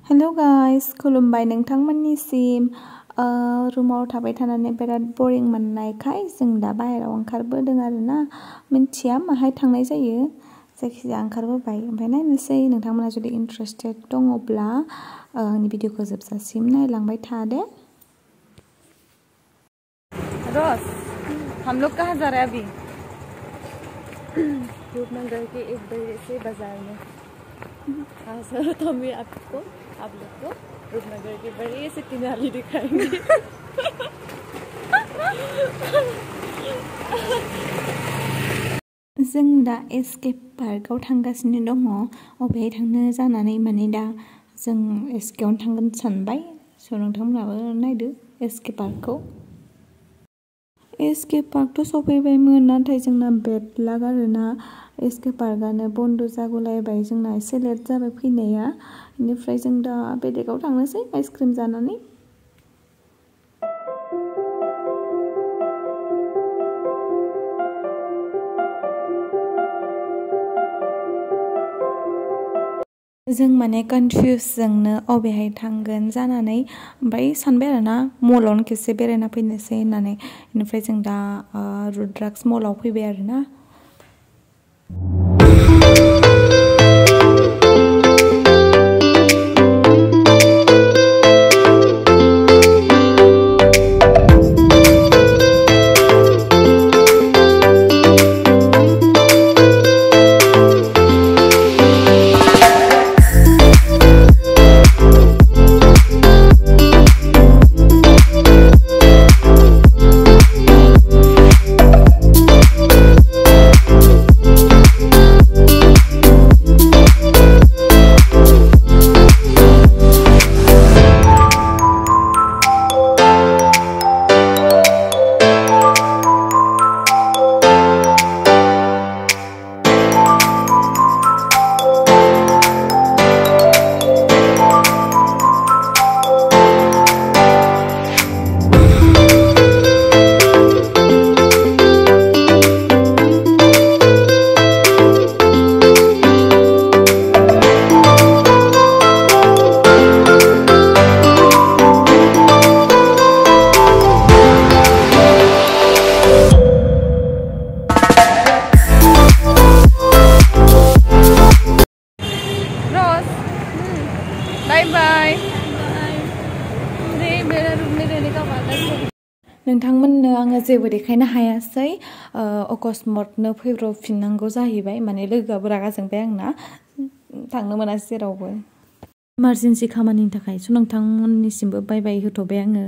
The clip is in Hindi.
हेलो गाइस, खुलुमबाय नोंथांमोननिसिम। रुमाव थाबाय थानानै बिराद बरिं मोननायखाय जों दा बाहेरायाव ओंखारबोदों आरोना। मिन्थिया माहाय थांनाय जायो, जायखिजाया ओंखारबोबाय। ओमफ्राय नायनोसै, नोंथांमोना जुदि इन्टारेस्टेड दङब्ला आंनि भिडिअखौ जोबजासिम नायलांबाय था दे। रोज, हम लोग कहाँ जा रहे हैं अभी? रूपनगर के एक बड़े से बाजार में। हाँ सर, तो हम आप लोग को रूपनगर के बड़े से किनारे दिखाएंगे। जों दा एसके पार्कआव थांगासिनो दङ। अबेहाय थांनो जानानै माने दा जों एसकेआवनो थांगोन सानबाय। स' नोंथांमोनाबो नायदो एसके पार्कखौ। एसके पार्कथ' सफैबायमोन, नाथाय जोंना बेड लाक आरोना। एसके पार्कआनो बन्द' जागुलायबाय, जोंना एसे लेट जाबाय फैनाया। बेनिफ्राय जों दा बेलेगाव थांनोसै आइसक्रिम जानानै। जों माने कनफिउस जोंनो अबेहाय थांगोन जानानै ओमफ्राय सानबाय आरोना मलावनो खेबसे बेरायना फैनोसै होननानै। बेनिफ्राय जों दा रुद्राक्स मलाव फैबाय आरोना। नोंथांमोननो आङो जेबो देखायनो हायासै। अकस्मातनो फैब्रबफिननांगौ जाहैबाय, माने लोगोआबो रागा जोंबाय आंना, थांनो मोनासै जेरावबो। इमारजेन्सि खामानिनि थाखाय। स' नोंथांमोननिसिमबो बाय बाय होथ'बाय आङो।